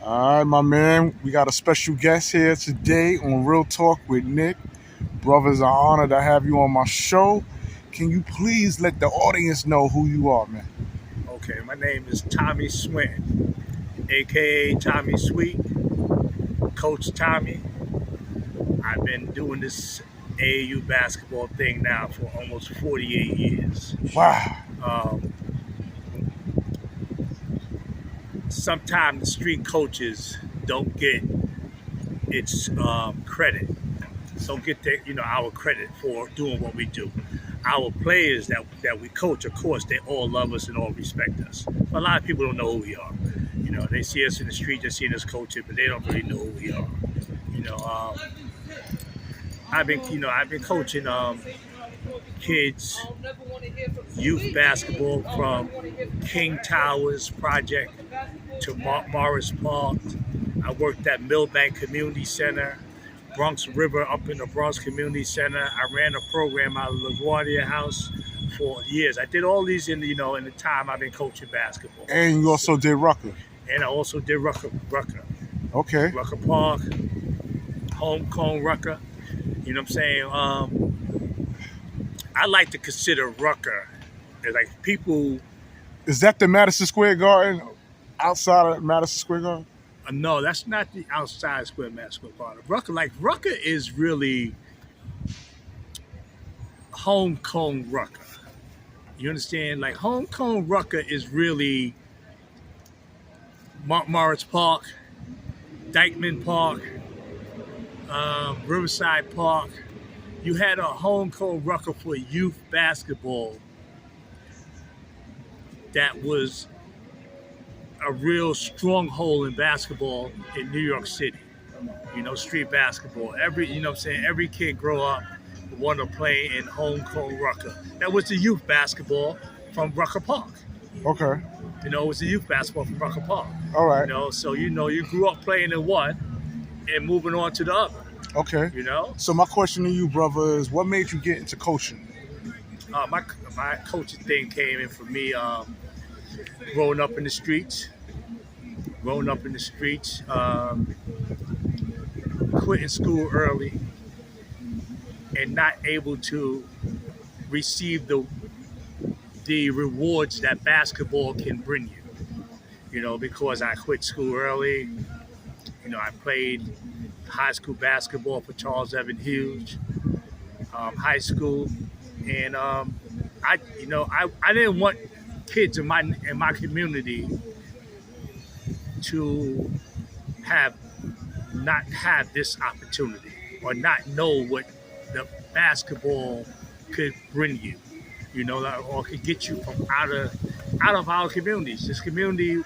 All right, my man. We got a special guest here today on Real Talk with Nick. Brothers, an honor to have you on my show. Can you please let the audience know who you are, man? Okay, my name is Tommy Swinton, aka Tommy Sweet, Coach Tommy. I've been doing this AAU basketball thing now for almost 48 years. Wow. Um, Sometimes the street coaches don't get its credit, don't get our credit for doing what we do. Our players that we coach, of course, they all love us and all respect us. But a lot of people don't know who we are. They see us in the street, just seeing us coaching, but they don't really know who we are. You know, um, I've been coaching kids youth basketball from King Towers Project to Morris Park. I worked at Millbank Community Center, Bronx River up in the Bronx Community Center. I ran a program out of LaGuardia House for years. I did all these in the time I've been coaching basketball. And you also did Rucker. And I also did Rucker Okay. Park, Home Cone Rucker. You know what I'm saying? I like to consider Rucker as like people. Is that the Madison Square Garden? Outside of Madison Square Garden? No, that's not the outside square basketball part. Rucker is really home cone Rucker. You understand? Like home cone Rucker is really Morris Park, Dykeman Park, Riverside Park. You had a home cone Rucker for youth basketball that was a real stronghold in basketball in New York City. Street basketball. Every kid grow up want to play in home cone Rucker. That was the youth basketball from Rucker Park. Okay. It was the youth basketball from Rucker Park. All right. So you grew up playing in one and moving on to the other. Okay. You know? So my question to you, brother, is what made you get into coaching? My coaching thing came in for me growing up in the streets, quitting school early, and not able to receive the rewards that basketball can bring you. Because I quit school early. I played high school basketball for Charles Evan Hughes, high school, and I didn't want kids in my community to not have this opportunity or not know what the basketball could bring you, or could get you from out of our communities. This community,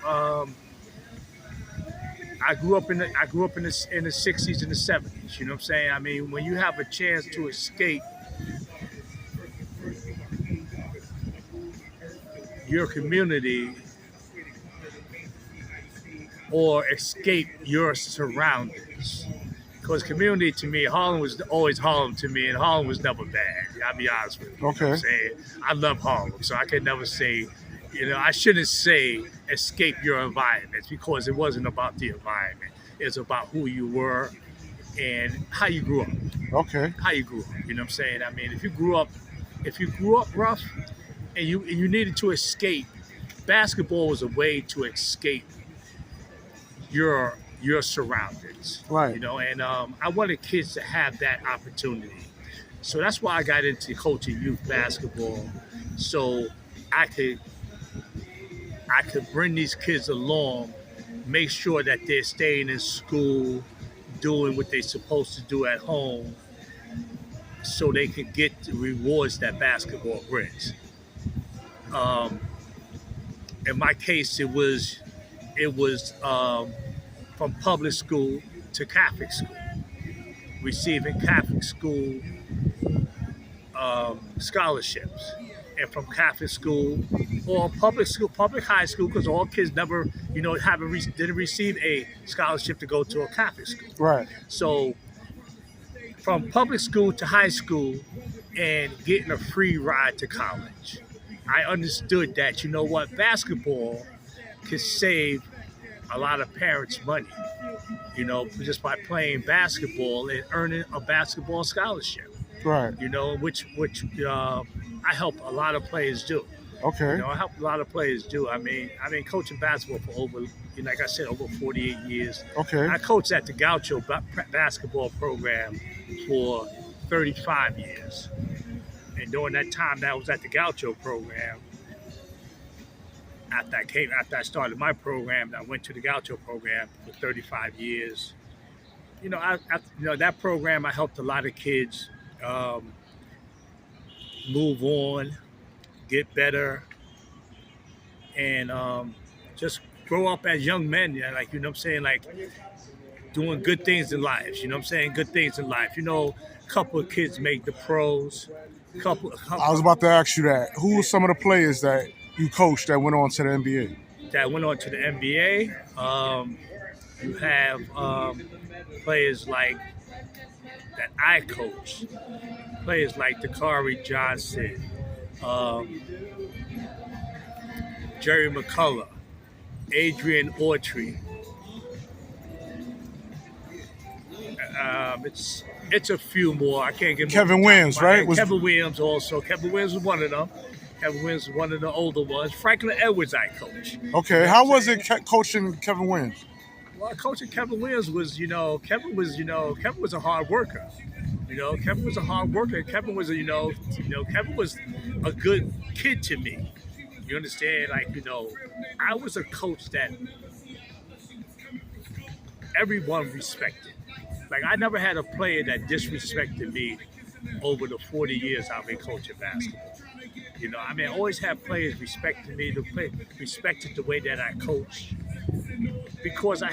I grew up in the 60s and the 70s. You know what I'm saying? I mean, when you have a chance to escape your community or escape your surroundings. Because community to me, Harlem was always Harlem to me, and Harlem was never bad. I'll be honest with you. Okay. You know what I'm saying? I love Harlem, so I can never say, I shouldn't say escape your environment, because it wasn't about the environment. It's about who you were and how you grew up. Okay. How you grew up. You know what I'm saying? I mean, if you grew up rough and you needed to escape, basketball was a way to escape your surroundings. Right. And I wanted kids to have that opportunity. So that's why I got into coaching youth basketball, so I could bring these kids along, make sure that they're staying in school, doing what they're supposed to do at home, so they can get the rewards that basketball brings. In my case, it was from public school to Catholic school, receiving Catholic school scholarships, and from Catholic school or public high school, because all kids never, didn't receive a scholarship to go to a Catholic school. Right. So from public school to high school and getting a free ride to college, I understood that, basketball could save a lot of parents money, just by playing basketball and earning a basketball scholarship. Right. Which I help a lot of players do. Okay. I help a lot of players do. I've been coaching basketball for over, like I said, over 48 years. Okay. I coached at the Gaucho basketball program for 35 years. And during that time that I was at the Gaucho program, after I started my program, I went to the Gaucho program for 35 years. That program, I helped a lot of kids move on, get better, and just grow up as young men. Like, like doing good things in life. Good things in life. A couple of kids make the pros. I was about to ask you that. Who were some of the players that you coached that went on to the NBA? That went on to the NBA. You have players like that I coached. Players like Dakari Johnson, Jerry McCullough, Adrian Autry. It's a few more. I can't give Kevin Williams, right? Kevin Williams also. Kevin Williams was one of them. Kevin Williams was one of the older ones. Franklin Edwards I coached. Okay, how was it coaching Kevin Williams? Well, coaching Kevin Williams was, Kevin was a hard worker. Kevin was a hard worker. Kevin was Kevin was a good kid to me. You understand? I was a coach that everyone respected. Like, I never had a player that disrespected me over the 40 years I've been coaching basketball. I always had players respecting me, respected the way that I coach, because I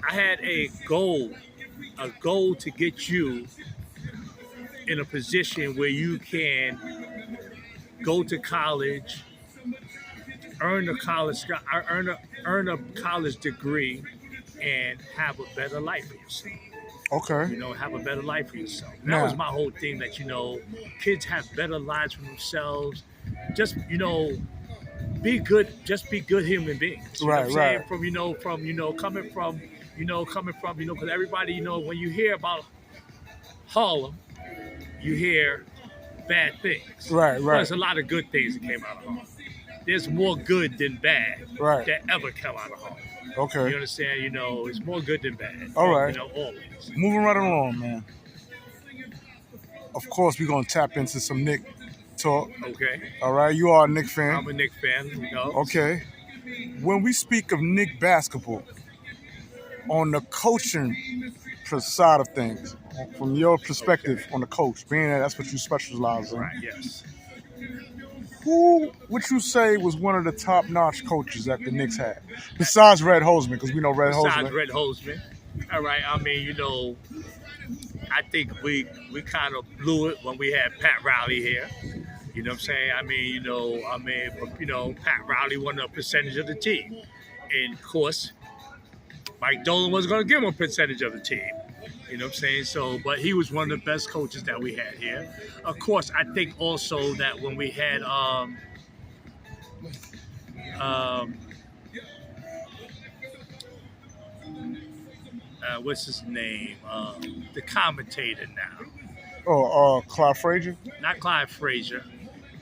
had a goal to get you in a position where you can go to college, earn a college degree, and have a better life for yourself. Okay. Have a better life for yourself. That was my whole thing, that, kids have better lives for themselves. Just, be good. Just be good human beings. You know what I'm saying? Because everybody, when you hear about Harlem, you hear bad things. Right. There's a lot of good things that came out of Harlem. There's more good than bad that ever come out of Harlem. Okay. You understand? It's more good than bad. All right. Always. Moving right along, man. Of course, we're going to tap into some Knick talk. Okay. All right. You are a Knick fan. I'm a Knick fan. Okay. When we speak of Knick basketball, on the coaching side of things, from your perspective on the coach, being that that's what you specialize in. Right, yes. Who would you say was one of the top-notch coaches that the Knicks had? Besides Red Holzman, because we know Red Holzman. Besides Red Holzman. All right, I think we kind of blew it when we had Pat Riley here. You know what I'm saying? Pat Riley won a percentage of the team. And, of course, Mike Dolan wasn't going to give him a percentage of the team. You know what I'm saying? So, but he was one of the best coaches that we had here. Of course, I think also that when we had what's his name? The commentator now. Oh, Clyde Frazier? Not Clyde Frazier.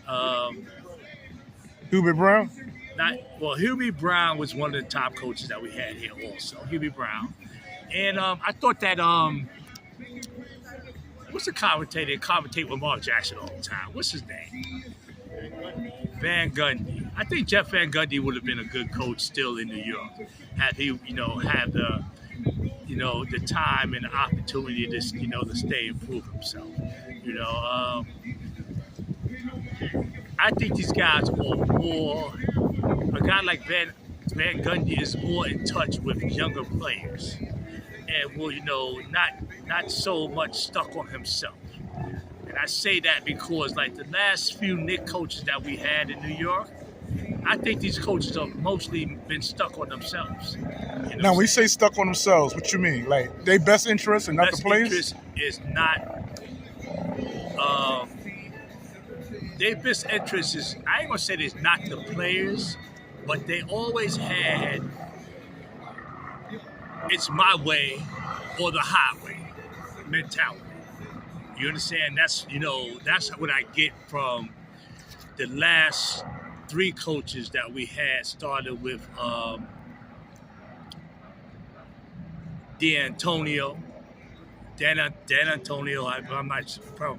Hubie Brown? Hubie Brown was one of the top coaches that we had here also. Hubie Brown. And I thought that, what's the commentator that commentate with Mark Jackson all the time? What's his name? Van Gundy. I think Jeff Van Gundy would have been a good coach still in New York, had he, had the, the time and the opportunity to, to stay and prove himself. I think these guys are more, a guy like Van Gundy is more in touch with younger players. And will, not so much stuck on himself. And I say that because, like, the last few Knick coaches that we had in New York, I think these coaches have mostly been stuck on themselves. Now, when you say stuck on themselves, what you mean? Like, their best interest and not the players? Best interest is not their best interest is, I ain't gonna say it's not the players, but they always had it's my way or the highway mentality. You understand? That's that's what I get from the last 3 coaches that we had. Started with Dan Antonio. I'm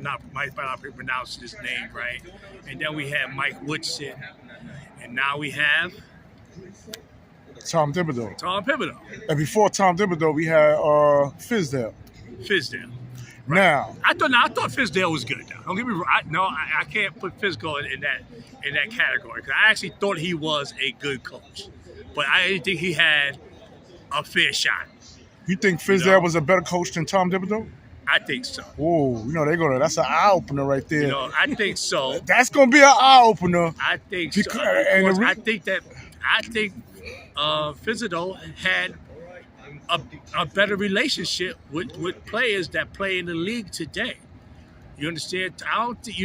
not might not pronounce his name right. And then we had Mike Woodson, and now we have Tom Thibodeau. Tom Thibodeau. And before Tom Thibodeau, we had Fizdale. Fizdale. Now, I thought Fizdale was good. Now. Don't get me wrong. I can't put Fizdale in that category because I actually thought he was a good coach, but I didn't think he had a fair shot. you think Fizdale was a better coach than Tom Thibodeau? I think so. Whoa, that's an eye opener right there. I think so. That's gonna be an eye opener. I think Because- so. and Because the re- I think Fizdale had a better relationship with players that play in the league today. You understand? I don't think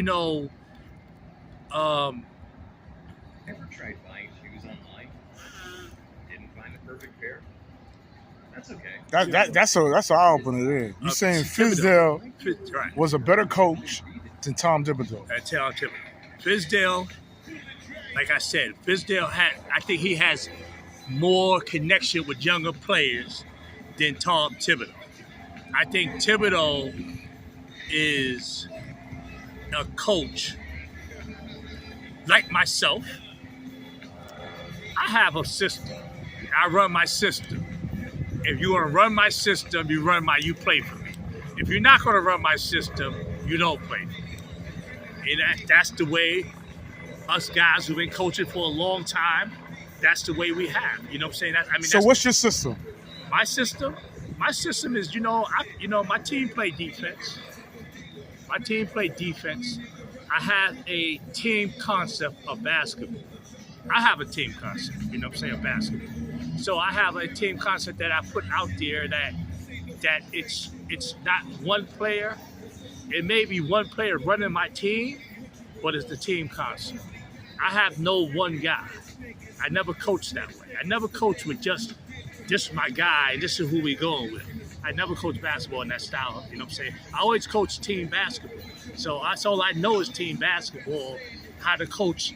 Never tried buying shoes online. Didn't find the perfect pair. That's okay. That's an eye opener there. You saying Fizdale right. was a better coach than Tom Thibodeau? I tell Thibodeau. Fizdale, like I said, I think he has more connection with younger players than Tom Thibodeau. I think Thibodeau is a coach like myself. I have a system. I run my system. If you want to run my system, you play for me. If you're not going to run my system, you don't play for me. And that's the way us guys who've been coaching for a long time, that's the way we have. You know what I'm saying? So what's your system? My system is, my team play defense. My team play defense. I have a team concept of basketball. I have a team concept, of basketball. So I have a team concept that I put out there that it's not one player. It may be one player running my team, but it's the team concept. I have no one guy. I never coach that way. I never coach with just this is my guy, this is who we going with. I never coach basketball in that style, I always coach team basketball. So that's all I know is team basketball, how to coach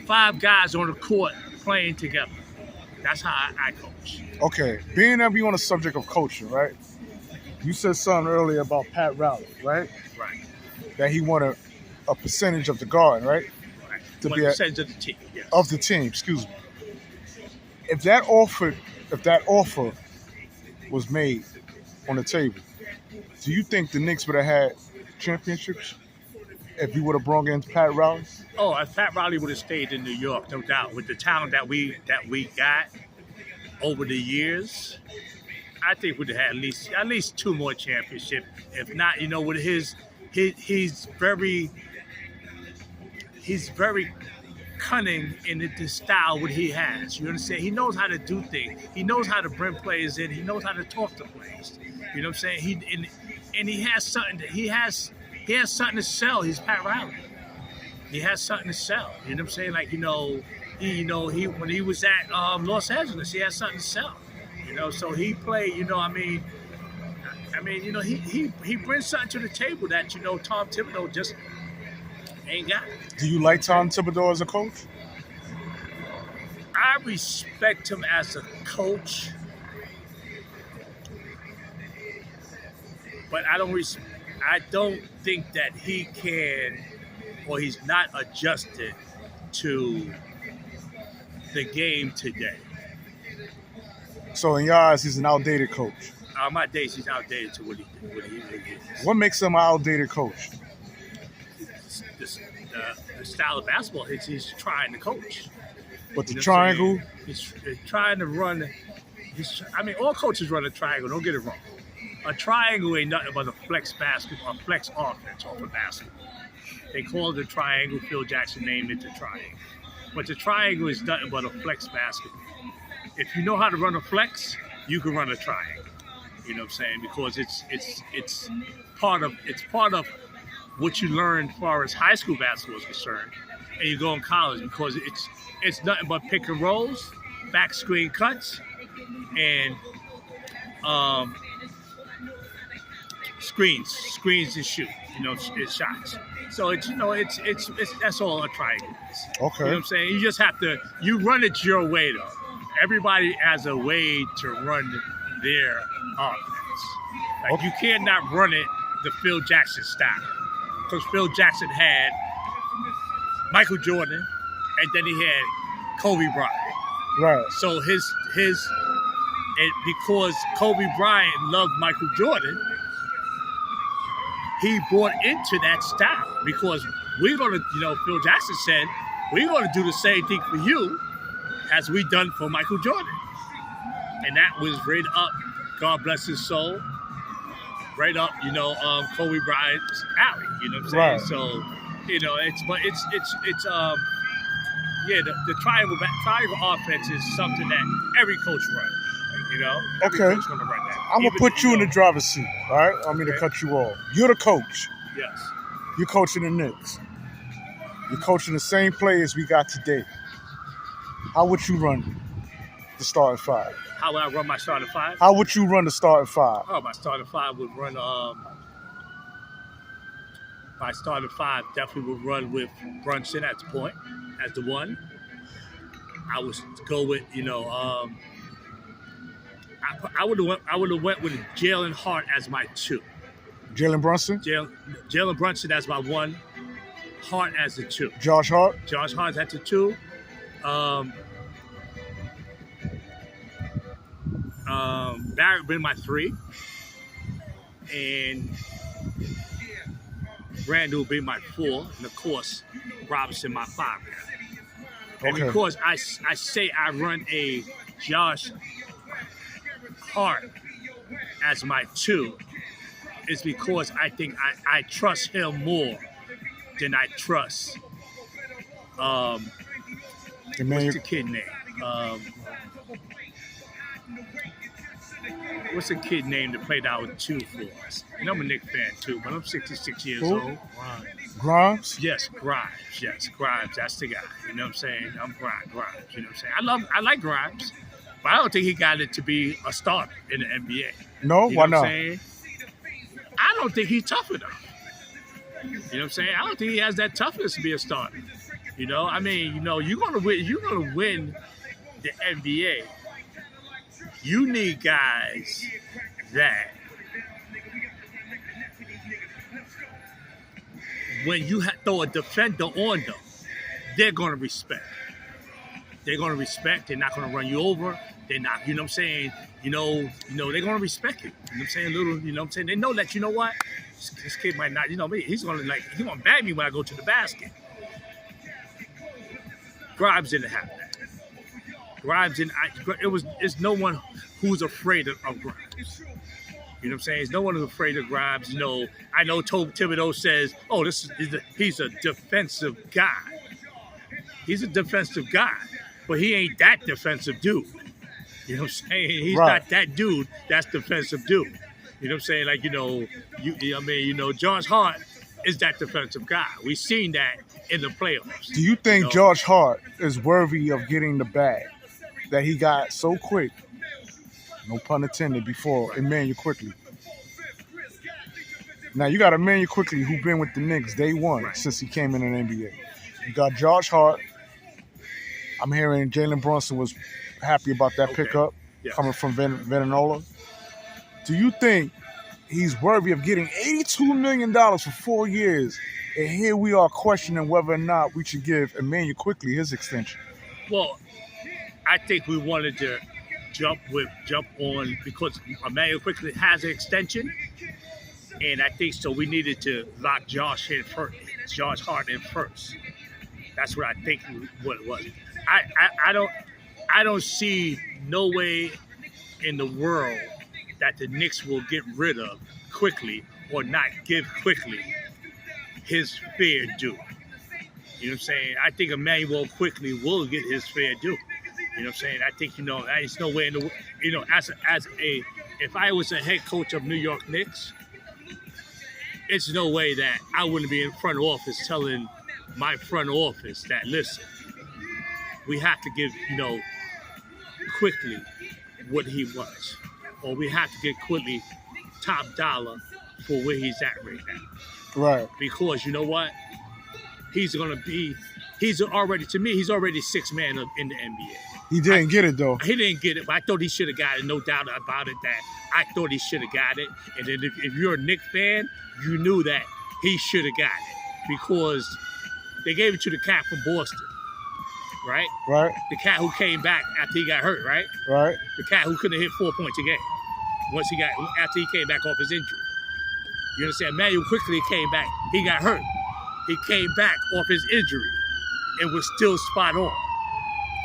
5 guys on the court playing together. That's how I coach. Okay, being that we on the subject of coaching, right? You said something earlier about Pat Riley, right? Right. That he wanted a percentage of the garden, right? Right. To One be percentage of the team, yes. of the team, excuse me. If that offer was made on the table, do you think the Knicks would have had championships if you would have brought in Pat Riley? Oh, if Pat Riley would have stayed in New York, no doubt, with the talent that we got over the years, I think we'd have had at least 2 more championships. If not, with he's very cunning in the style what he has. You understand? He knows how to do things. He knows how to bring players in. He knows how to talk to players. You know what I'm saying? He has something. He has something to sell. He's Pat Riley. He has something to sell. You know what I'm saying? Like he when he was at Los Angeles, he had something to sell. So he played. He brings something to the table that Tom Thibodeau just ain't got. Do you like Tom Thibodeau as a coach? I respect him as a coach, but I don't think that he can, or he's not adjusted to the game today. So in your eyes, he's an outdated coach. My days, he's outdated to what he is. What makes him an outdated coach? The style of basketball he's trying to coach. But the triangle? He's trying to run. All coaches run a triangle. Don't get it wrong. A triangle ain't nothing but a flex basketball, a flex offense off of basketball. They call it a triangle. Phil Jackson named it the triangle. But the triangle is nothing but a flex basketball. If you know how to run a flex, you can run a triangle. You know what I'm saying? Because it's part of what you learn as far as high school basketball is concerned, and you go in college, because it's nothing but pick and rolls, back screen cuts, and screens and shoot. It's shots. So it's that's all a triangle is. Okay. You know what I'm saying? You just have to run it your way though. Everybody has a way to run their offense. Like you cannot run it the Phil Jackson style, because Phil Jackson had Michael Jordan, and then he had Kobe Bryant. Right. So and because Kobe Bryant loved Michael Jordan, he bought into that style, because we're going to, Phil Jackson said, we're going to do the same thing for you as we done for Michael Jordan. And that was right up, God bless his soul, right up, Kobe Bryant's alley, you know what I'm saying? Right. So, the triangle offense is something that every coach runs. Every Okay. coach gonna run that. I'm going to put you in the driver's seat, all right? I mean to Okay. cut you off. You're the coach. Yes. You're coaching the Knicks. You're coaching the same players we got today. How would you run the starting five? How would I run my starting five? How would you run the starting five? Oh, my starting five would run. My starting five definitely would run with Brunson at the point, as the one. I would go with I would have went with Jalen Hart as my two. Jalen Brunson? Jalen Brunson as my one. Hart as the two. Josh Hart? Josh Hart at the two. Barrett been my three, and Randle will be my four, and of course Robinson my five guy. And Okay. because I say I run a Josh Hart as my two, is because I think I trust him more than I trust Emmanuel. what's the kid name? What's the kid name that played out with two for us? And I'm a Knick fan too, but I'm 66 years Who? old. Grimes? Yes, Grimes. Yes, Grimes. That's the guy. You know what I'm saying? I'm Grimes. You know what I'm saying? I like Grimes, but I don't think he got it to be a starter in the NBA. No? You know Why what not? I'm saying? I don't think he's tough enough. You know what I'm saying? I don't think he has that toughness to be a starter. You're gonna win the NBA. You need guys that when you throw a defender on them, they're gonna respect. They're gonna respect. They're not gonna run you over. They're not. You know what I'm saying? They're gonna respect you. You know what I'm saying? You know what I'm saying? They know that. You know what? This kid might not. He's gonna bag me when I go to the basket. Grimes didn't have that. It's no one who's afraid of Grimes. You know what I'm saying? There's no one who's afraid of Grimes. I know Thibodeau says, "Oh, he's a defensive guy." He's a defensive guy, but he ain't that defensive dude. You know what I'm saying? He's Right. not that dude. That's defensive dude. You know what I'm saying? Josh Hart is that defensive guy. We've seen that in the playoffs. Do you think Josh Hart is worthy of getting the bag that he got so quick? No pun intended, before Emmanuel Quickly. Now, you got Emmanuel Quickly, who's been with the Knicks day one Right. since he came in the NBA. You got Josh Hart. I'm hearing Jalen Brunson was happy about that Okay. pickup Yeah. coming from Venanola. Do you think he's worthy of getting $82 million for 4 years? And here we are questioning whether or not we should give Emmanuel Quickly his extension. Well, I think we wanted to jump on because Emmanuel Quickly has an extension, and I think so. We needed to lock Josh Hart in first. That's what I think what it was. I don't see no way in the world that the Knicks will get rid of Quickly or not give Quickly his fair due. You know what I'm saying? I think Emmanuel Quickly will get his fair due. You know what I'm saying? I think, there's no way in the, if I was a head coach of New York Knicks, it's no way that I wouldn't be in front office telling my front office that, listen, we have to give, quickly what he wants. Or we have to get quickly top dollar for where he's at right now. Right. Because you know what? He's already sixth man in the NBA. He didn't get it, though. He didn't get it, but I thought he should have got it. No doubt about it that I thought he should have got it. And then if you're a Knicks fan, you knew that he should have got it because they gave it to the cat from Boston, right? Right. The cat who came back after he got hurt, right? Right. The cat who couldn't hit 4 points a game after he came back off his injury. You understand? Emmanuel quickly came back. He got hurt. He came back off his injury and was still spot on.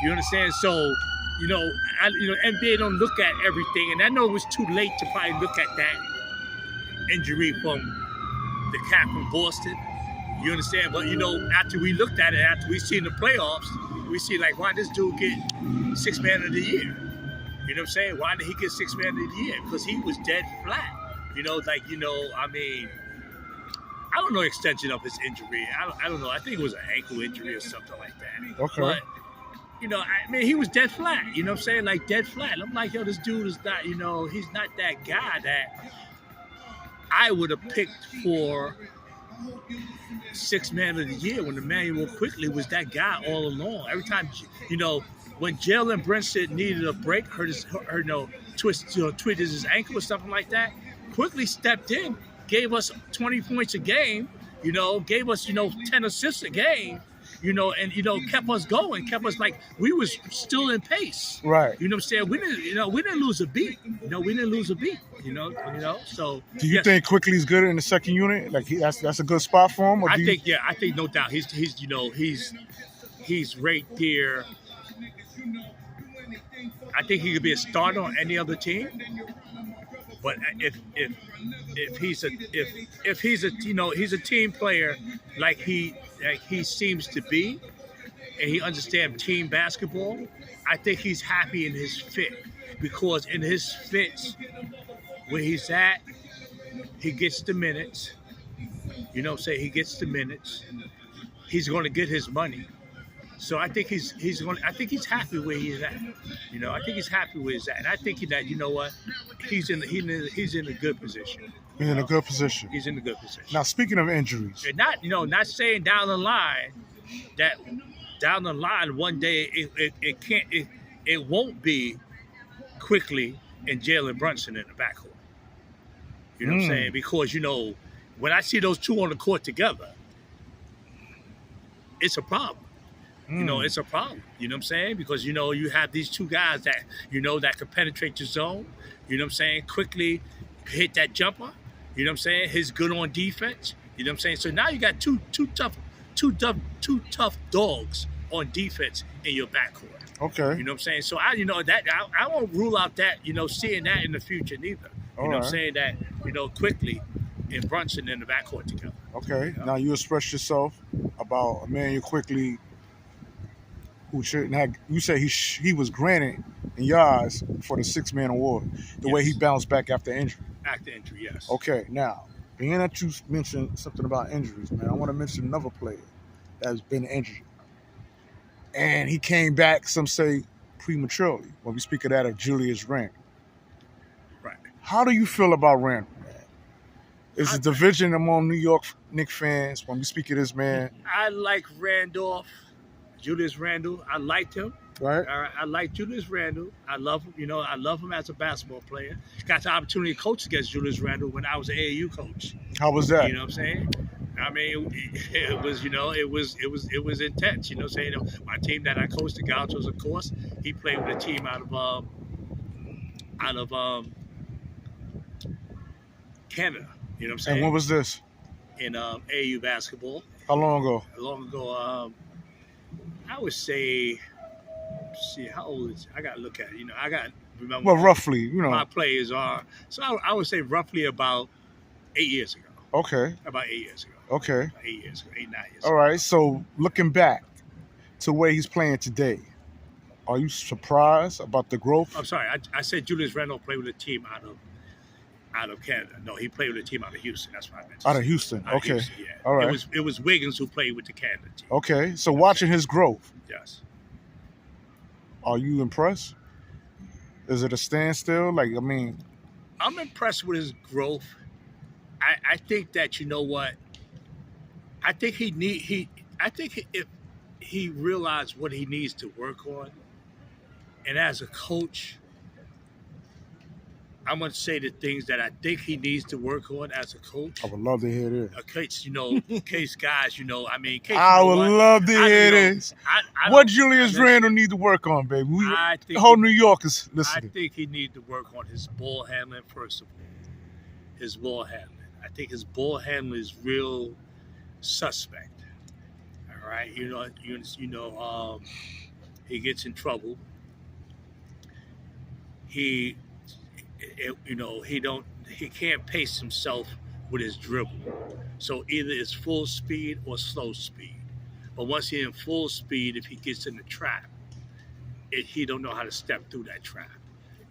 You understand? So, NBA don't look at everything, and I know it was too late to probably look at that injury from the cat from Boston. You understand? But after we looked at it, after we seen the playoffs, we see like, why this dude get sixth man of the year? You know what I'm saying? Why did he get sixth man of the year? Because he was dead flat. I don't know the extension of his injury. I don't know. I think it was an ankle injury or something like that. Okay. But, he was dead flat. You know what I'm saying? Like, dead flat. I'm like, this dude is not, he's not that guy that I would have picked for sixth man of the year when Emmanuel quickly was that guy all along. Every time, when Jalen Brunson needed a break, twisted his ankle or something like that, quickly stepped in, gave us 20 points a game, gave us, 10 assists a game, and kept us going, kept us like we was still in pace. Right. You know what I'm saying? We didn't lose a beat. We didn't lose a beat. So. Do you think Quickly's good in the second unit? Like that's a good spot for him? Or I think no doubt he's right there. I think he could be a starter on any other team. But if he's a team player like he seems to be, and he understands team basketball, I think he's happy in his fit because in his fits where he's at, he gets the minutes. You know what I'm saying? He gets the minutes. He's going to get his money. So I think he's happy where he's at. I think he's happy where he's at. And I think that, he's in a good position. He's in a good position. He's in a good position. Now, speaking of injuries. And not saying down the line one day it won't be Quickly and Jalen Brunson in the backcourt. You know what I'm saying? Because, when I see those two on the court together, it's a problem. It's a problem. You know what I'm saying? Because, you have these two guys that, that can penetrate your zone. You know what I'm saying? Quickly hit that jumper. You know what I'm saying? He's good on defense. You know what I'm saying? So now you got two tough dogs on defense in your backcourt. Okay. You know what I'm saying? So I won't rule out that, seeing that in the future neither. You know what I'm saying? That, Quickly and Brunson in the backcourt together. Okay. Now you expressed yourself about Emmanuel Quickly, who shouldn't have. You say he was granted in your eyes for the six-man award, the way he bounced back after injury. After injury, yes. Okay. Now, being that you mentioned something about injuries, man, I want to mention another player that's been injured. And he came back, some say, prematurely. When we speak of that, of Julius Randle. Right. How do you feel about Randle, man? Is the division among New York Knicks fans when we speak of this man? I like Julius Randle. I liked him. Right. I like Julius Randle. I love him. I love him as a basketball player. Got the opportunity to coach against Julius Randle when I was an AAU coach. How was that? You know what I'm saying? I mean, it was intense. You know what I'm saying? My team that I coached, the Gauchos, of course, he played with a team out of Canada. You know what I'm saying? And when was this? In AAU basketball. How long ago? I would say, see, how old is, I got to look at it. I got to remember. Well, roughly, my players are. So I would say roughly about 8 years ago. Okay. About 8 years ago. Okay. 8 years ago, 8, 9 years All right, so looking back to where he's playing today, are you surprised about the growth? I'm sorry, I said Julius Randle played with a team out of Canada. No, he played with a team out of Houston. That's what I meant. Out of Houston. Out of Okay. Houston, yeah. All right. It was Wiggins who played with the Canada team. Okay. So watching his growth, Yes. are you impressed? Is it a standstill? Like, I mean, I'm impressed with his growth. I think that, you know what? I think if he realized what he needs to work on, and as a coach, I'm going to say the things that I think he needs to work on as a coach. I would love to hear this. Case, case guys, I mean, case, I would love to hear this. What Julius Randle need to work on, baby? The whole New York is listening. I think he needs to work on his ball handling first of all. His ball handling. I think his ball handling is real suspect. All right, he gets in trouble. He can't pace himself with his dribble. So either it's full speed or slow speed. But once he's in full speed, if he gets in the trap, he don't know how to step through that trap.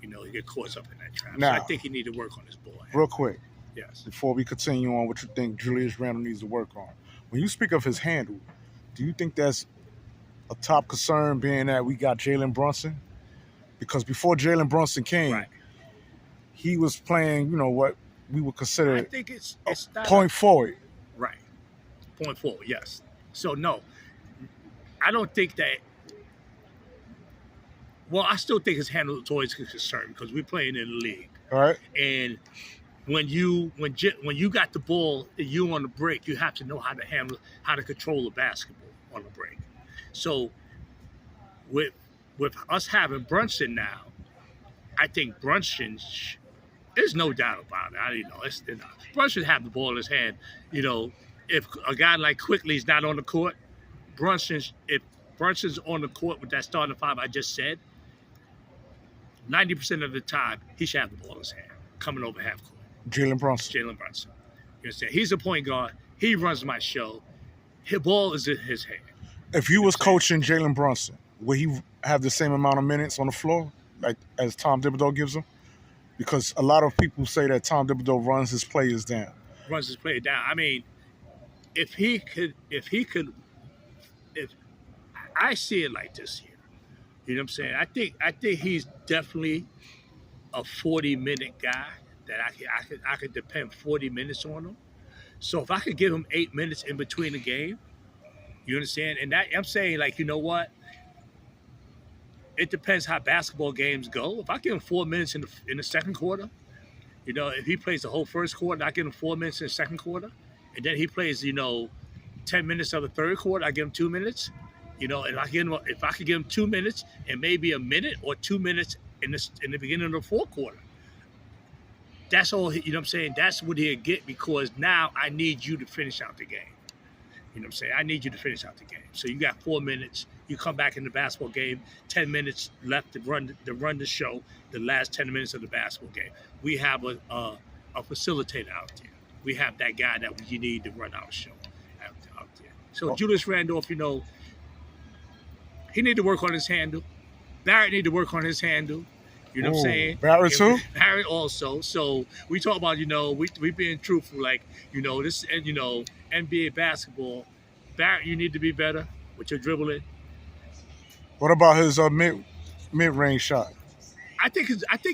He get caught up in that trap. Now, so I think he need to work on his ball handling. Real quick. Yes. Before we continue on what you think Julius Randle needs to work on. When you speak of his handle, do you think that's a top concern being that we got Jalenbrunson? Because before Jalenbrunson came, right, he was playing, what we would consider I think it's point forward. Right. Point forward, yes. So, no, I don't think that. Well, I still think his handle is always a concern because we're playing in the league. All right. And when you got the ball and you on the break, you have to know how to control the basketball on the break. So with us having Brunson now, I think Brunson, there's no doubt about it. Brunson have the ball in his hand. If a guy like Quickly's not on the court, if Brunson's on the court with that starting five I just said, 90% of the time he should have the ball in his hand, coming over half court. Jalenbrunson. You understand? He's a point guard. He runs my show. His ball is in his hand. If you was coaching Jalenbrunson, would he have the same amount of minutes on the floor like as Tom Thibodeau gives him? Because a lot of people say that Tom Thibodeau runs his players down. I mean, if I see it like this here. You know what I'm saying? I think he's definitely a 40-minute guy that I could depend 40 minutes on him. So if I could give him 8 minutes in between the game, you understand? And that I'm saying, like, you know what? It depends how basketball games go. If I give him 4 minutes in the second quarter, if he plays the whole first quarter, I give him 4 minutes in the second quarter, and then he plays, 10 minutes of the third quarter, I give him 2 minutes. And if I could give him 2 minutes and maybe a minute or 2 minutes in the beginning of the fourth quarter, that's all. You know what I'm saying? That's what he'll get because now I need you to finish out the game. You know what I'm saying? I need you to finish out the game. So you got 4 minutes. You come back in the basketball game, 10 minutes left to run the show, the last 10 minutes of the basketball game. We have a facilitator out there. We have that guy that you need to run our show out there. So Julius Randle, he need to work on his handle. Barrett need to work on his handle. You know what I'm saying? Barrett too? Barrett also. So we talk about, we being truthful, like, this, NBA basketball. Barrett, you need to be better with your dribbling. What about his mid-range shot? I think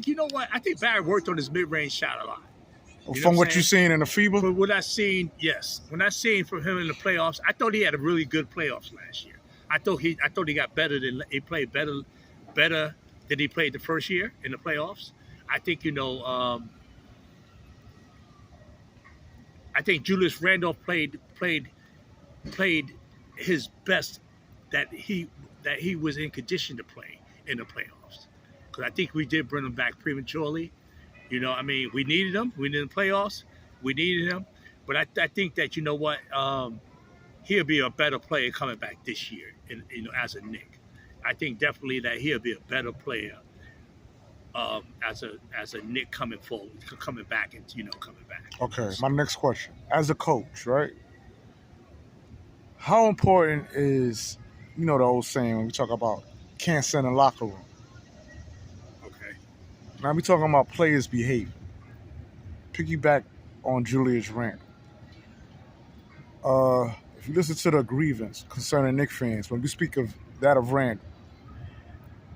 you know what? I think Barrett worked on his mid-range shot a lot. From what you've seen in the FIBA? From what I've seen, yes. When I seen from him in the playoffs, I thought he had a really good playoffs last year. I thought he got better he played better than he played the first year in the playoffs. I think I think Julius Randle played his best that he was in condition to play in the playoffs. Because I think we did bring him back prematurely. We needed him. We needed the playoffs. We needed him. But I think that, he'll be a better player coming back this year, as a Knick. I think definitely that he'll be a better player as a Knick coming forward, coming back and coming back. Okay, my next question: as a coach, right? How important is the old saying when we talk about cancer in the locker room? Okay. Now we talking about players' behavior. piggyback on Julius Randle. If you listen to the grievance concerning Knick fans, when we speak of that of Randle,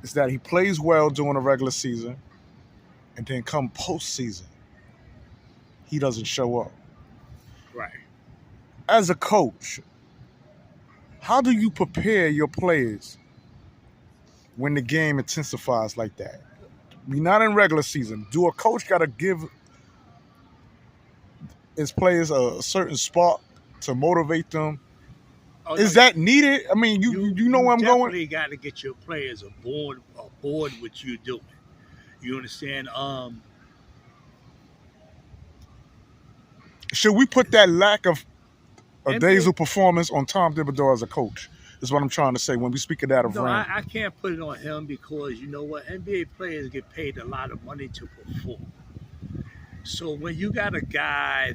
it's that he plays well during the regular season, and then come postseason, he doesn't show up. Right. As a coach, how do you prepare your players when the game intensifies like that? We're not in regular season. Do a coach got to give his players a certain spark to motivate them? Oh, Is no, that needed? I mean, you know where I'm going? You definitely got to get your players aboard what you're doing. You understand? Should we put that lack of NBA days of performance on Tom Thibodeau as a coach? Is what I'm trying to say when we speak of that of No, Randle. I can't put it on him because you know what? NBA players get paid a lot of money to perform. So when you got a guy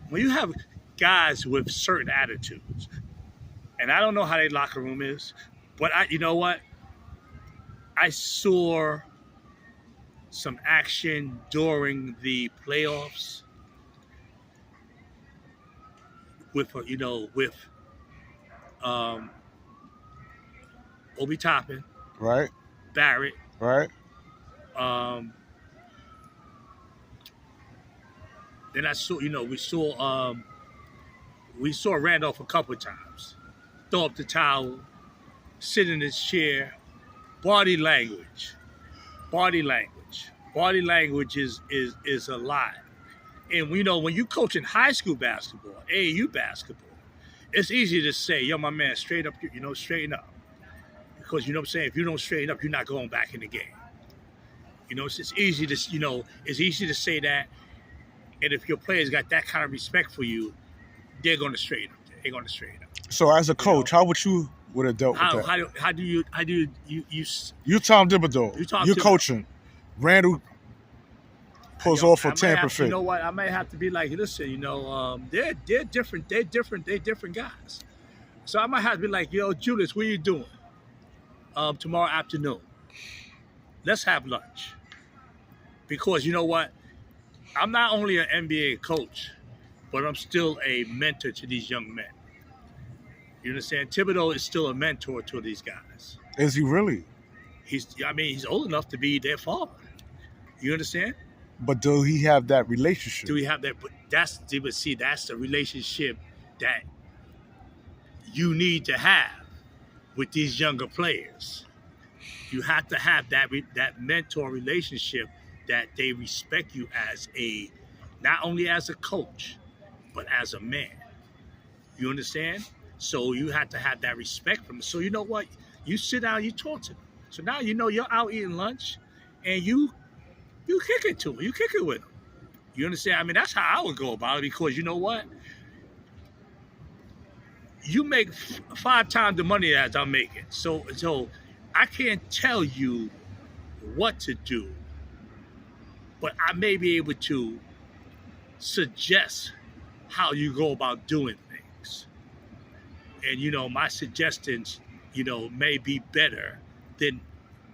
when you have guys with certain attitudes, and I don't know how their locker room is, but you know what? I saw some action during the playoffs with Obi Toppin, Right, Barrett. right. Then I saw, we saw Randolph a couple of times. Throw up the towel, sit in his chair. Body language. Body language is a lot. And when you coach in high school basketball, AAU basketball, it's easy to say, yo, my man, straight up, straighten up. Because you know what I'm saying, if you don't straighten up, you're not going back in the game. It's easy to say that. And if your players got that kind of respect for you, they're going to straighten up. They're going to straighten up. So as a coach, how would you have dealt with that? How do you You Tom Thibodeau. You're coaching. Randle pulls off for Tampa Fit. You know what? I might have to be like, listen, they're different. They're different guys. So I might have to be like, yo, Julius, what are you doing? Tomorrow afternoon. Let's have lunch. Because you know what? I'm not only an NBA coach, but I'm still a mentor to these young men. You understand? Thibodeau is still a mentor to these guys. Is he really? He's old enough to be their father. You understand? But do he have that relationship? Do we have that? But that's the relationship that you need to have with these younger players. You have to have that mentor relationship that they respect you as not only as a coach, but as a man. You understand? So you have to have that respect from them. So you know what? You sit down, you talk to them. So now you're out eating lunch, and you kick it to them. You kick it with them. You understand? I mean, that's how I would go about it because you know what? You make 5 times the money as I'm making. So I can't tell you what to do, but I may be able to suggest how you go about doing things. And, my suggestions, may be better than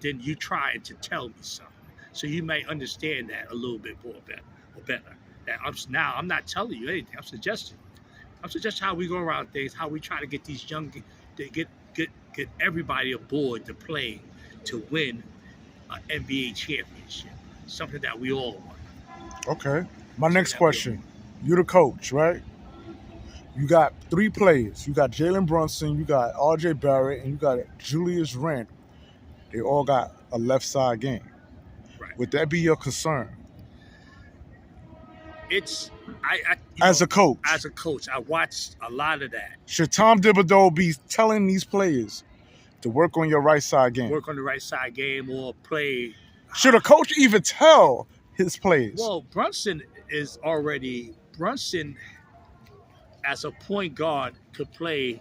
you trying to tell me something. So you may understand that a little bit more better. That I'm not telling you anything. I'm suggesting how we go around things, how we try to get these young, to get everybody aboard to play to win an NBA championship. Something that we all want. Okay. My next question. You're the coach, right? You got 3 players. You got Jalenbrunson, you got RJ Barrett, and you got Julius Randle. They all got a left side game. Right. Would that be your concern? As a coach. As a coach, I watched a lot of that. Should Tom Thibodeau be telling these players to work on your right side game? Work on the right side game or play. Should a coach even tell his players? Well, Brunson as a point guard could play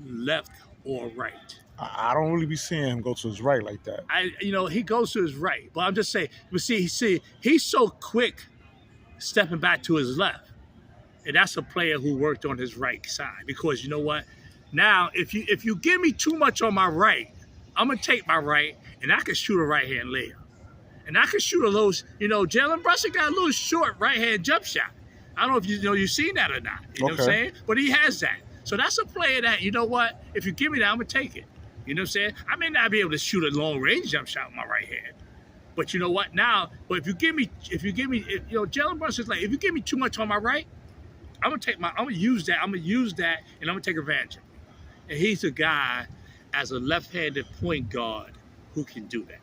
left or right. I don't really be seeing him go to his right like that. He goes to his right, but I'm just saying. But see, he's so quick stepping back to his left, and that's a player who worked on his right side. Because you know what? Now, if you give me too much on my right, I'm gonna take my right, and I can shoot a right hand layup. And I can shoot a little, Jalen Brunson got a little short right-hand jump shot. I don't know if you've seen that or not. You know what I'm saying? But he has that. So that's a player that, you know what? If you give me that, I'm gonna take it. You know what I'm saying? I may not be able to shoot a long-range jump shot with my right hand. But you know what? Now, but if you give me, Jalen Brunson's like, if you give me too much on my right, I'm gonna use that, and I'm gonna take advantage of it. And he's a guy as a left-handed point guard who can do that.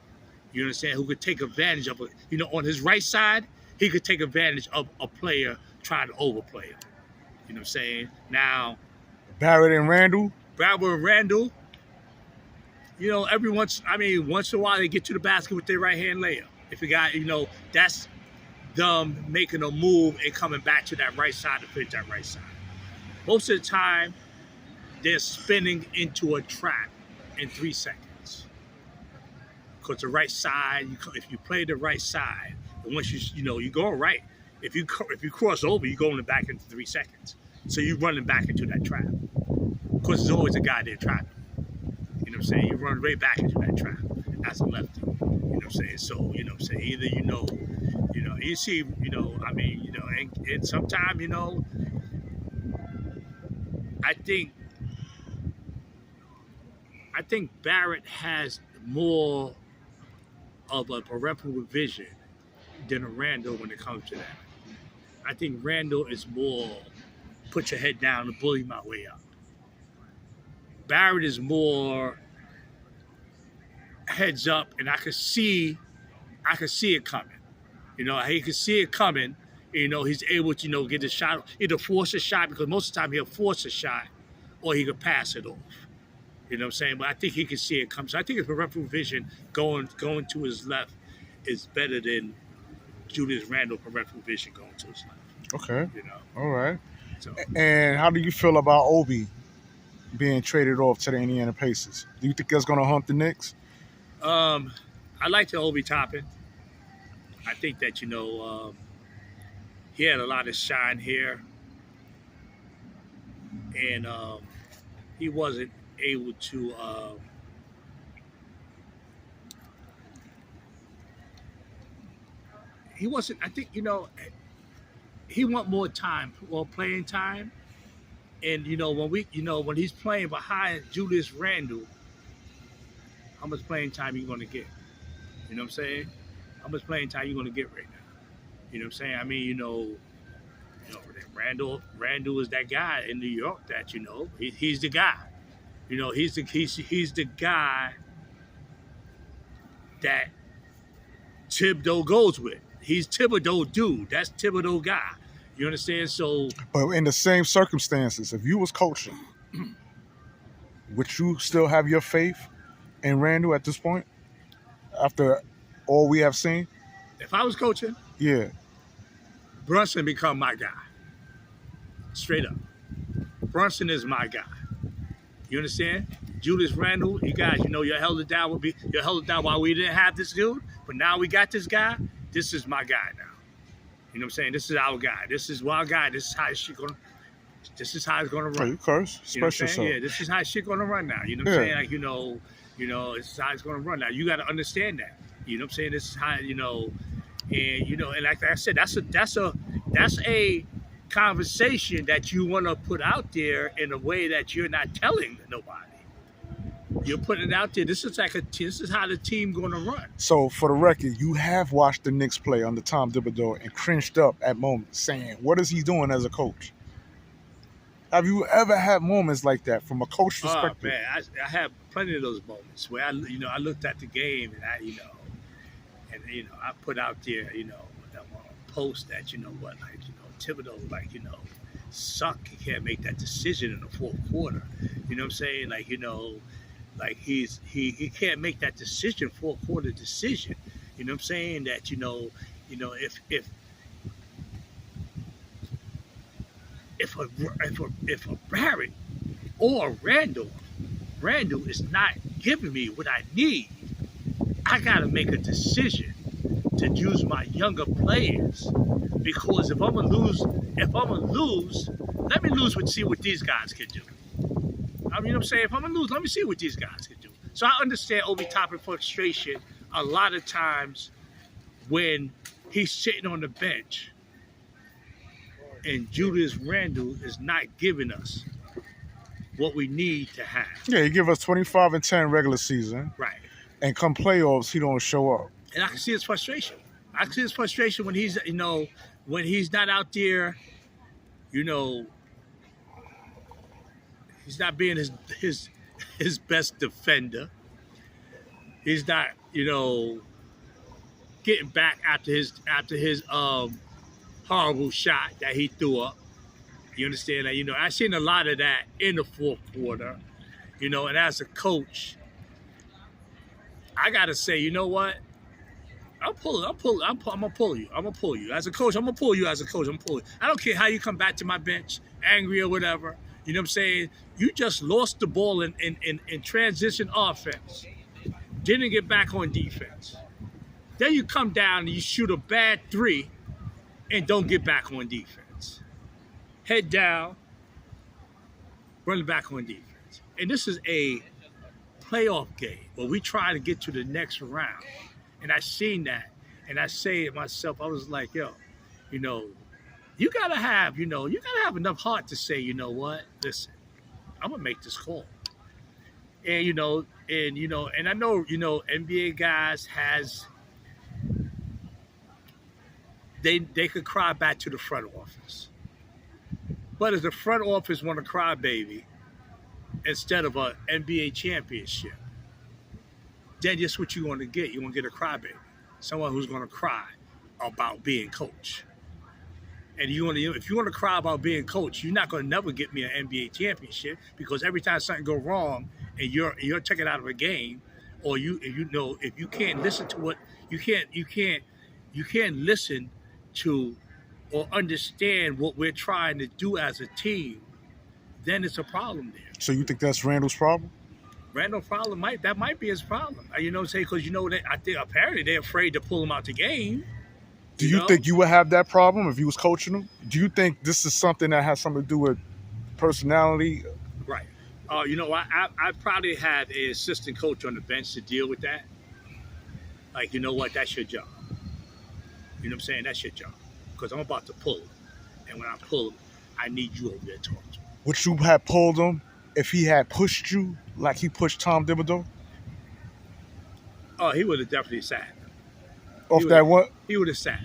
You understand? Who could take advantage of it. On his right side, he could take advantage of a player trying to overplay him. You know what I'm saying? Now, Barrett and Randle. once in a while they get to the basket with their right hand layup. If you got, that's them making a move and coming back to that right side to finish that right side. Most of the time, they're spinning into a trap in 3 seconds. Because the right side, if you play the right side, and once you go right. If you cross over, you going back into 3 seconds. So you're running back into that trap. Because there's always a guy there trapping. You know what I'm saying? You run right back into that trap as a lefty. You know what I'm saying? So, either you see, and sometimes, I think Barrett has more of a peripheral vision than a Randle when it comes to that. I think Randle is more put your head down and bully my way up. Barrett is more heads up, and I could see it coming. He could see it coming. He's able to get a shot, either force a shot, because most of the time he'll force a shot, or he could pass it off. You know what I'm saying? But I think he can see it come. So I think his peripheral vision going to his left is better than Julius Randle peripheral vision going to his left. Okay. All right. So, and how do you feel about Obi being traded off to the Indiana Pacers? Do you think that's going to hump the Knicks? I like the Obi Toppin. I think that he had a lot of shine here, and he wasn't able to. He wasn't. I think he want more time, playing time, and when he's playing behind Julius Randle, how much playing time you going to get? You know what I'm saying? How much playing time you going to get right now? You know what I'm saying? Randle is that guy in New York that he's the guy. He's the guy that Thibodeau goes with. He's Thibodeau dude. That's Thibodeau guy. You understand? So, but in the same circumstances, if you was coaching, would you still have your faith in Randle at this point? After all we have seen? If I was coaching, yeah, Brunson become my guy. Straight up. Brunson is my guy. You understand? Julius Randle, you guys, you held it down while we didn't have this dude, but now we got this guy. This is my guy now. You know what I'm saying? This is our guy. This is our guy. This is how it's gonna run. Oh, you curse. Express yourself. Yeah, this is how shit gonna run now. You know what I'm saying? Like, this is how it's gonna run now. You gotta understand that. You know what I'm saying? This is how, and like I said, that's a conversation that you wanna put out there in a way that you're not telling nobody. You're putting it out there. This is how the team gonna run. So for the record, you have watched the Knicks play under Tom Thibodeau and cringed up at moments, saying, "What is he doing as a coach?" Have you ever had moments like that from a coach perspective? Oh man, I have plenty of those moments where I looked at the game and I put out there a post that Thibodeau suck. He can't make that decision in the fourth quarter. You know what I'm saying? He can't make that decision, fourth quarter decision. You know what I'm saying? That if a Barrett or Randle is not giving me what I need, I gotta make a decision to use my younger players, because if I'm gonna lose, let me lose and see what these guys can do. I mean, what I'm saying, if I'm gonna lose, let me see what these guys can do. So I understand Obi Toppin frustration a lot of times when he's sitting on the bench and Julius Randle is not giving us what we need to have. Yeah, he give us 25 and 10 regular season, Right. and come playoffs, he don't show up. And I can see his frustration. I can see his frustration when he's, when he's not out there, he's not being his best defender. He's not, getting back after his horrible shot that he threw up. You understand that? I've seen a lot of that in the fourth quarter. And as a coach, I gotta say, you know what? I'm gonna pull you. As a coach, I'm gonna pull you. I don't care how you come back to my bench, angry or whatever. You know what I'm saying? You just lost the ball in transition offense. Didn't get back on defense. Then you come down and you shoot a bad three and don't get back on defense. Head down, running back on defense. And this is a playoff game where we try to get to the next round. And I seen that. And I say it myself, I was like, yo, you gotta have enough heart to say, you know what? Listen, I'm gonna make this call. And and I know, NBA guys they could cry back to the front office. But if the front office want to cry baby instead of an NBA championship, then that's what you're going to get. You're going to get a crybaby, someone who's going to cry about being coach. And if you want to cry about being coach, you're not going to never get me an NBA championship, because every time something goes wrong and you're taken out of a game, or if you can't listen to what you can't listen to or understand what we're trying to do as a team, then it's a problem there. So you think that's Randle's problem? Randle's problem might be his problem. You know what I'm saying? Because I think apparently they're afraid to pull him out the game. Do you think you would have that problem if you was coaching him? Do you think this is something that has something to do with personality? Right. I probably had an assistant coach on the bench to deal with that. Like, you know what? That's your job. You know what I'm saying? That's your job. Because I'm about to pull him. And when I pull him, I need you over there talking to him. Would you have pulled him if he had pushed you like he pushed Tom Thibodeau? Oh, he would have definitely sat. Off that what? He would have sat.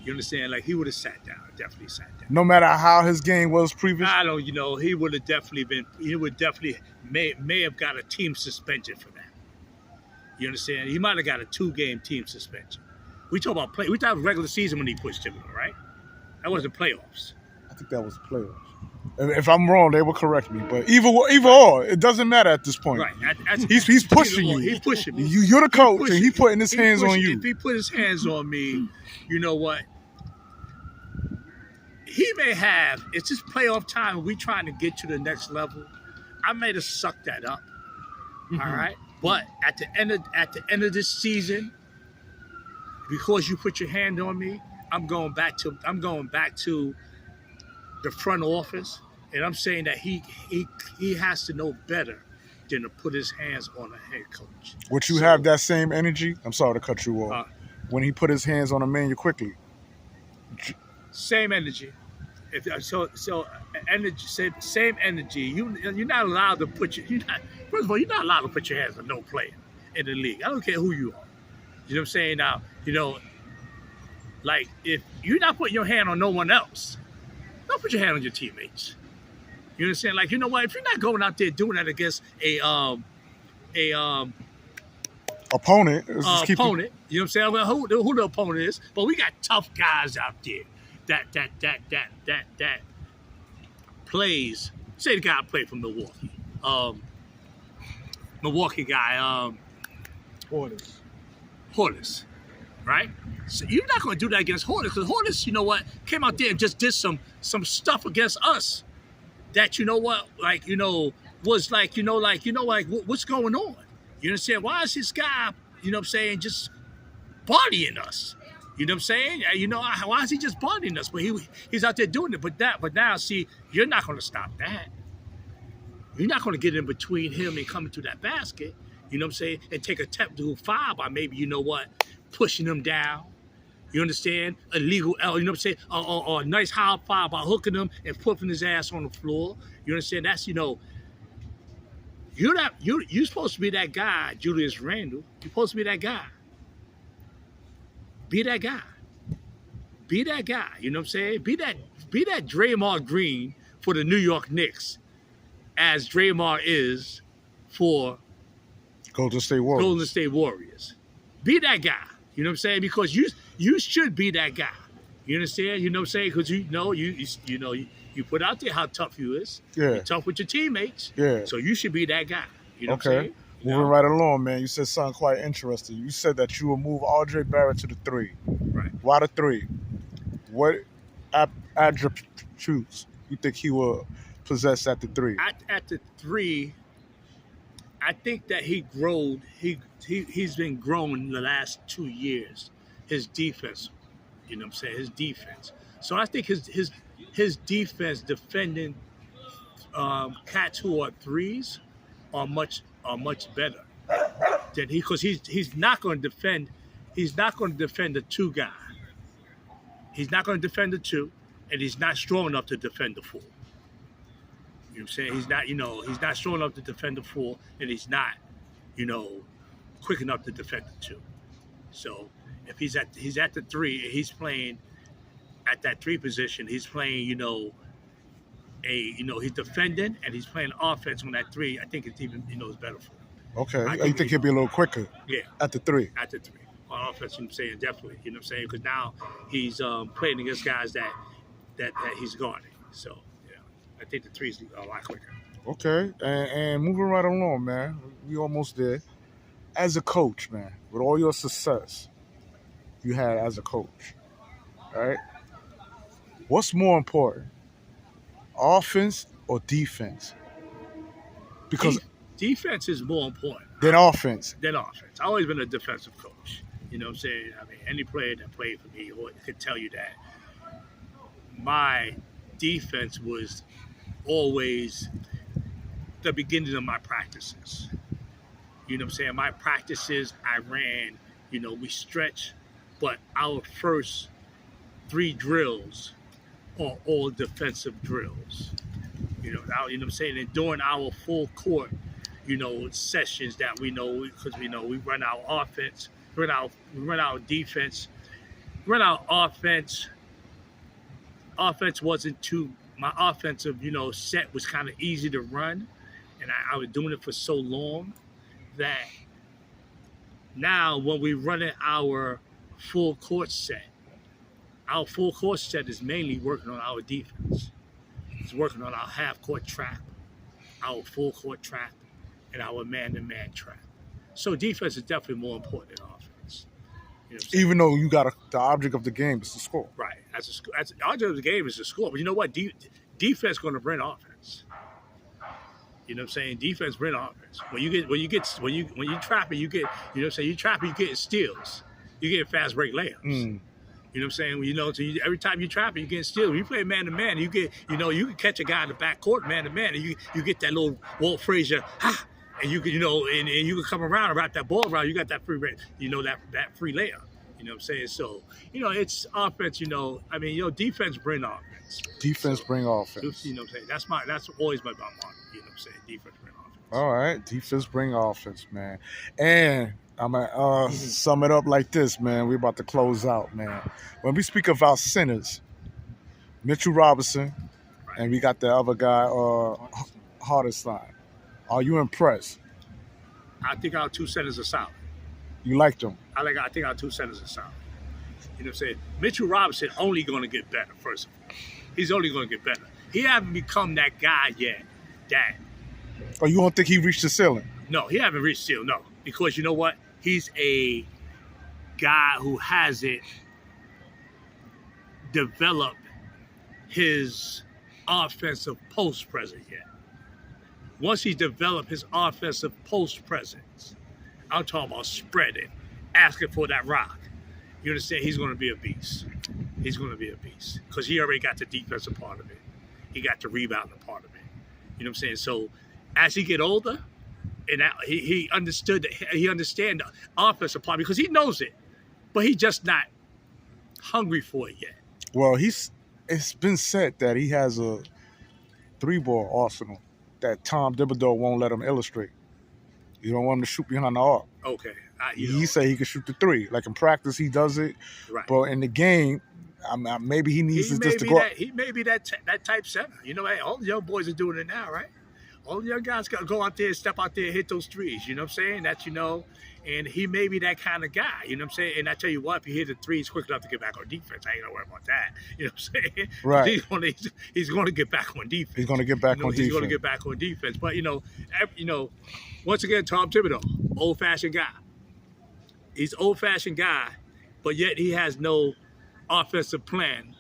You understand? Like, he would have sat down. Definitely sat down. No matter how his game was previous? I don't, he would have definitely may have got a team suspension for that. You understand? He might have got a 2-game team suspension. We talk about we talk regular season when he pushed him, right? That wasn't playoffs. I think that was the playoffs. If I'm wrong, they will correct me. But either or, it doesn't matter at this point. Right. He's pushing you. He's pushing me. You're the coach, and he's putting his hands on you. If he put his hands on me, you know what? He may have. It's just playoff time, and we trying to get to the next level. I may have sucked that up. Mm-hmm. All right. But at the end of this season, because you put your hand on me, I'm going back to the front office, and I'm saying that he has to know better than to put his hands on a head coach. Would you have that same energy? I'm sorry to cut you off. When he put his hands on a man, you quickly. Same energy. Same energy. You're not allowed to put first of all, you're not allowed to put your hands on no player in the league. I don't care who you are. You know what I'm saying? Now, like, if you're not putting your hand on no one else, don't put your hand on your teammates. You understand? Like, you know what? If you're not going out there doing that against a opponent, you know what I'm saying? Well, who the opponent is? But we got tough guys out there that plays. Say the guy played from Milwaukee. Milwaukee guy. Hornets, right? So you're not going to do that against Hornets, because Hornets, you know what, came out there and just did some stuff against us that, was like, what's going on? You understand? Why is this guy, just bodying us? You know what I'm saying? Why is he just bodying us? But he's out there doing it. But now, see, you're not going to stop that. You're not going to get in between him and coming to that basket. You know what I'm saying? And take a technical foul by maybe, pushing him down, You understand? Illegal, you know what I'm saying? Or a nice high five by hooking him and flipping his ass on the floor. You understand? That's, you're supposed to be that guy, Julius Randle. You're supposed to be that guy. Be that guy. Be that guy. You know what I'm saying? Be that Draymond Green for the New York Knicks, as Draymond is for Golden State Warriors. Be that guy. You know what I'm saying? Because you should be that guy. You understand? You know what I'm saying? Because you put out there how tough you is. Yeah. You're tough with your teammates. Yeah. So you should be that guy. You know what I'm saying? Moving right along, man. You said something quite interesting. You said that you will move R.J. Barrett to the 3. Right. Why the 3? What attributes you think he will possess at the 3? At the 3, I think that he's been growing the last 2 years. His defense, you know what I'm saying? His defense. So I think his defense defending cats who are 3s are much better than because he's not going to defend. He's not going to defend the 2 guy. He's not going to defend the 2, and he's not strong enough to defend the 4. You know what I'm saying? He's not strong enough to defend the 4, and he's not, quick enough to defend the 2. So if he's at the 3 and he's playing at that 3 position, he's playing, he's defending and he's playing offense on that 3. I think it's even, it's better for him. Okay. You think he'll be a little quicker? Yeah. At the 3? At the 3. On offense, you know what I'm saying? Definitely. You know what I'm saying? Because now he's playing against guys that he's guarding. So, I think the 3's a lot quicker. Okay. And moving right along, man. We almost there. As a coach, man, with all your success you had as a coach, right? What's more important, offense or defense? Because defense is more important than offense. I've always been a defensive coach. You know what I'm saying? I mean, any player that played for me could tell you that. My defense was always the beginning of my practices. You know what I'm saying? My practices, I ran, we stretch, but our first 3 drills are all defensive drills. You know what I'm saying? And during our full court, sessions that we know, because we run our offense, we run our defense, run our offense. Offense wasn't too, my offensive, set was kind of easy to run. And I was doing it for so long that now when we run our full court set is mainly working on our defense. It's working on our half court trap, our full court trap, and our man-to-man trap. So defense is definitely more important than offense. Even though you got the object of the game is to score. Right. The object of the game is to score. But you know what? Defense going to bring offense. You know what I'm saying? Defense bring offense. When you trap it, you get, you trap it, you get steals. You get fast break layups. You know what I'm saying? So every time you trap it, you get steals. When you play man to man, you get, you can catch a guy in the backcourt man to man, and you get that little Walt Frazier, and you can, and you can come around and wrap that ball around. You got that free, that free layup. You know what I'm saying? So, it's offense. Defense bring offense. Defense bring offense. You know what I'm saying? That's always my motto. You know what I'm saying? Defense bring offense. All right, defense bring offense, man. And I'm gonna sum it up like this, man. We're about to close out, man. When we speak about centers, Mitchell Robinson, Right. and we got the other guy, Hartenstein. Are you impressed? I think our 2 centers are solid. You liked them? I think our 2 centers are solid. You know what I'm saying? Mitchell Robinson only going to get better, first of all. He's only going to get better. He hasn't become that guy yet that... Or you don't think he reached the ceiling? No, he haven't reached the ceiling, no. Because you know what? He's a guy who hasn't developed his offensive post presence yet. Once he developed his offensive post presence, I'm talking about spreading, asking for that rock. You understand? He's going to be a beast. He's going to be a beast because he already got the defensive part of it. He got the rebounding part of it. You know what I'm saying? So as he get older, and he understand the offensive part because he knows it, but he just not hungry for it yet. Well, it's been said that he has a 3-ball arsenal that Tom Thibodeau won't let him illustrate. You don't want him to shoot behind the arc. Okay, He say he can shoot the 3. Like in practice, he does it, right. but in the game, maybe he needs He just to go. He may be that type center. You know, hey, all the young boys are doing it now, right? All the young guys got to go out there, step out there, and hit those threes. You know what I'm saying? That's, you know, and he may be that kind of guy. You know what I'm saying? And I tell you what, if he hit the threes quick enough to get back on defense, I ain't gonna worry about that. You know what I'm saying? Right. He's going to get back on defense. He's going to get back on defense. He's going to get back on defense. But you know, once again, Tom Thibodeau, old-fashioned guy. He's old-fashioned guy, but yet he has no offensive plan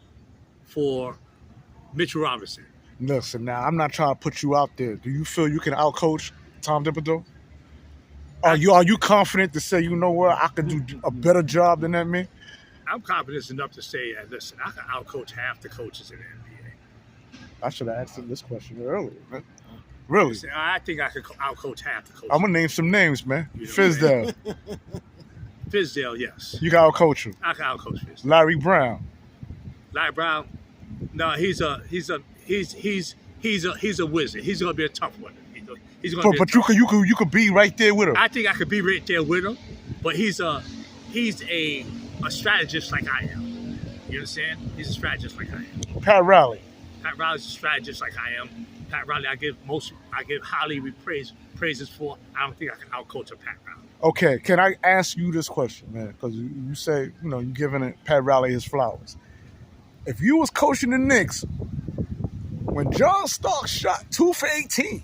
for Mitchell Robinson. Listen, now I'm not trying to put you out there. Do you feel you can outcoach Tom Thibodeau? Are you confident to say, you know what, I can do a better job than that man? I'm confident enough to say, listen, I can outcoach half the coaches in the NBA. I should have asked him this question earlier, man. Really? Listen, I think I can outcoach half the coaches. I'm gonna name some names, man. Fizdale. Fizdale, yes. You can outcoach him. I can outcoach Fizdale. Larry Brown. Larry Brown, no, he's a wizard. He's gonna be a tough one. But you could be right there with him. I think I could be right there with him, but he's a strategist like I am. You understand? He's a strategist like I am. Pat Riley. Pat Riley's a strategist like I am. Pat Riley, I give highly praises for. I don't think I can outcoach a Pat Riley. Okay, can I ask you this question, man? Because you say, you know, you're giving Pat Riley his flowers. If you was coaching the Knicks, when John Starks shot 2 for 18,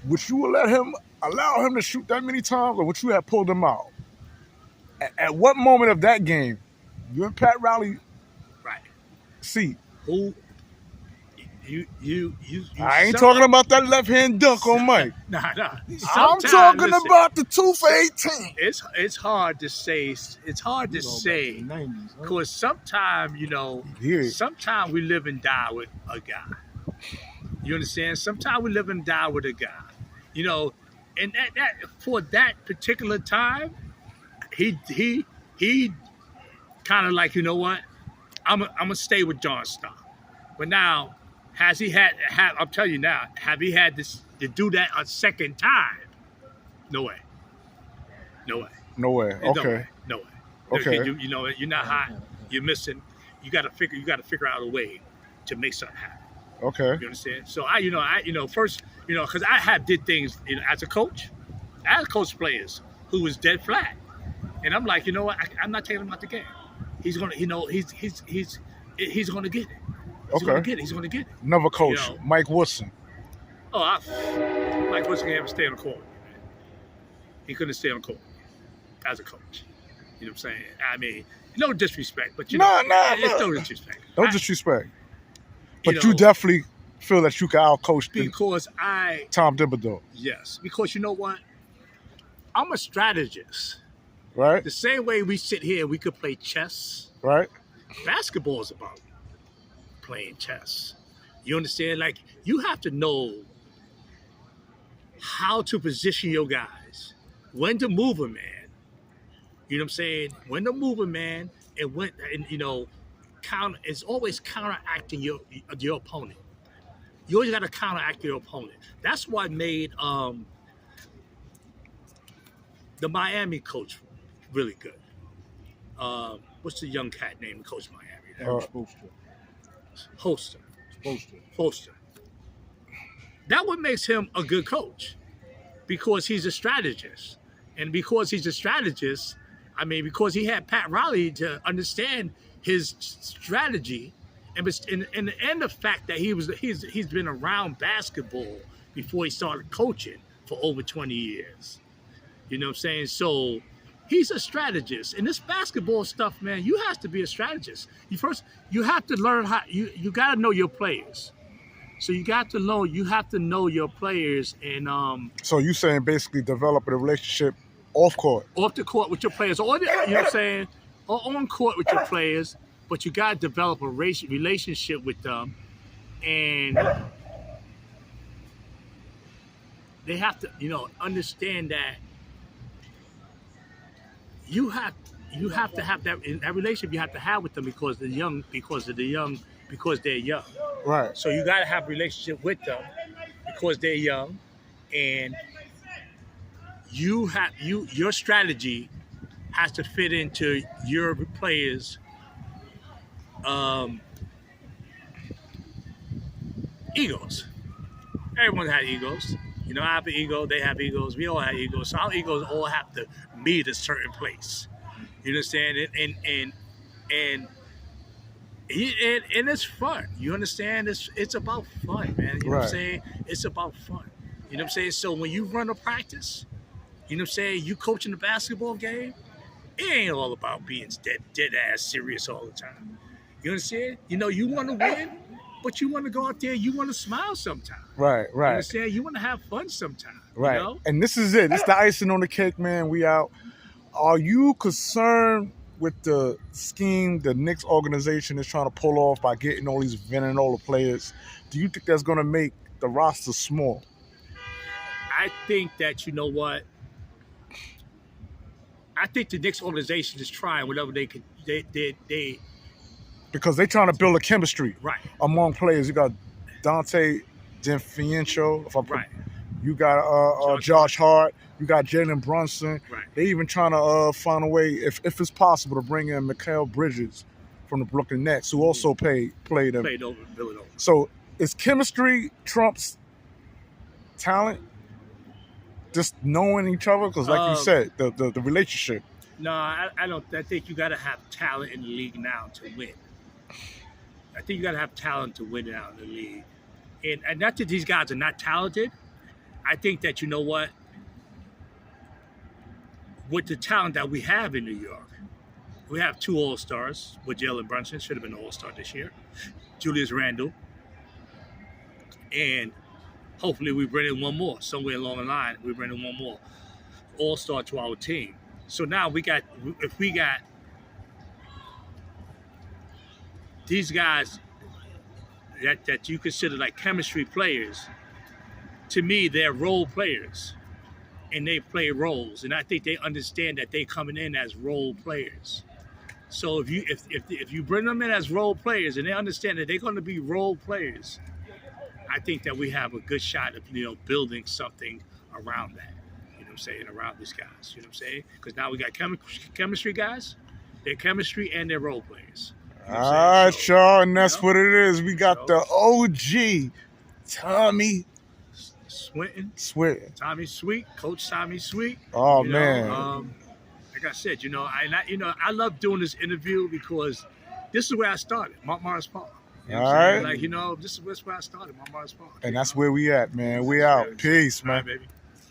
would you allow him to shoot that many times, or would you have pulled him out? At what moment of that game, you and Pat Riley, right? See who? You I ain't talking about that left hand dunk on Mike. Nah. I'm talking about the 2 for 18. It's hard to say. It's hard to say because sometimes, you know, sometimes we live and die with a guy. You understand? Sometimes we live and die with a guy. You know, and that for that particular time, he kind of like, you know what? I'm gonna stay with John Stark. But now, has he had? I'm telling you now, have he had this to do that a second time? No way. Okay. No way. Okay. You know, you're not hot. You're missing. You got to figure out a way to make something happen. Okay. You understand? So first, because I did things, as a coach. I coached players who was dead flat, and I'm like, you know what? I'm not taking him out the game. He's gonna, he's gonna get it. He's gonna get it. Another coach, Mike Woodson. Mike Woodson can't stay on the court. He couldn't stay on the court as a coach. You know what I'm saying? I mean, no disrespect, but it's no disrespect. No disrespect. But you definitely feel that you can outcoach Tom Thibodeau. Yes, because you know what? I'm a strategist. Right. The same way we sit here, we could play chess. Right. Basketball is about playing chess. You understand? Like, you have to know how to position your guys, when to move a man. You know what I'm saying? When to move a man, and when, counter. It's always counteracting your opponent. You always got to counteract your opponent. That's what made the Miami coach really good. What's the young cat name coach Miami? Holster. That what makes him a good coach, because he's a strategist. And because he's a strategist, because he had Pat Riley to understand his strategy, and the fact that he's been around basketball before he started coaching for over 20 years. You know what I'm saying? So he's a strategist. And this basketball stuff, man, you have to be a strategist. You have to learn how, you got to know your players. So you have to know your players. And so you saying basically developing a relationship off the court with your players, or, you know what I'm saying, or on court with your players, but you got to develop a relationship with them, and they have to, understand that you you have to have that in that relationship. You have to have with them because they're young, because they're young. Right. So you got to have a relationship with them because they're young, and your strategy has to fit into your players' egos. Everyone has egos. You know, I have an ego. They have egos. We all have egos. So our egos all have to meet a certain place. You understand? And it's fun. You understand? It's about fun, man. You know what I'm saying? It's about fun. You know what I'm saying? So when you run a practice, you know what I'm saying? You coaching the basketball game, it ain't all about being dead ass serious all the time. You understand? You know, you want to win, but you want to go out there, you want to smile sometimes. Right. You understand? You want to have fun sometimes. Right. You know? And this is it. It's the icing on the cake, man. We out. Are you concerned with the scheme the Knicks organization is trying to pull off by getting all these Venola players? Do you think that's going to make the roster small? I think that, you know what? I think the Knicks organization is trying whatever they could. They because they're trying to build a chemistry among players. You got Dante DiFiencio, right. You got Josh Hart. You got Jalenbrunson. Right. They even trying to find a way, if it's possible, to bring in Mikal Bridges from the Brooklyn Nets, who also played them. Played over Villanova. So is chemistry trumps talent? Just knowing each other? Because like you said, the relationship. No, I don't. I think you got to have talent in the league now to win. I think you got to have talent to win out in the league. And not that these guys are not talented. I think that, you know what? With the talent that we have in New York, we have 2 All-Stars with Jalen Brunson, should have been an All-Star this year, Julius Randle, and hopefully we bring in one more. Somewhere along the line, we bring in one more All-Star to our team. So now if we got these guys that you consider like chemistry players, to me, they're role players. And they play roles, and I think they understand that they coming in as role players. So if you bring them in as role players, and they understand that they're going to be role players, I think that we have a good shot of building something around that. You know what I'm saying? Around these guys. You know what I'm saying? Because now we got chemistry guys. They're chemistry and they're role players. You know all right, y'all, and that's what it is. We got the OG Tommy Swinton. Tommy Sweet, Coach Tommy Sweet. Oh man. Like I said, I love doing this interview because this is where I started, Montmorris Park. All right. Like, this is where I started, Montmorris Park. And that's where we at, man. We out. Peace, man. All right, baby.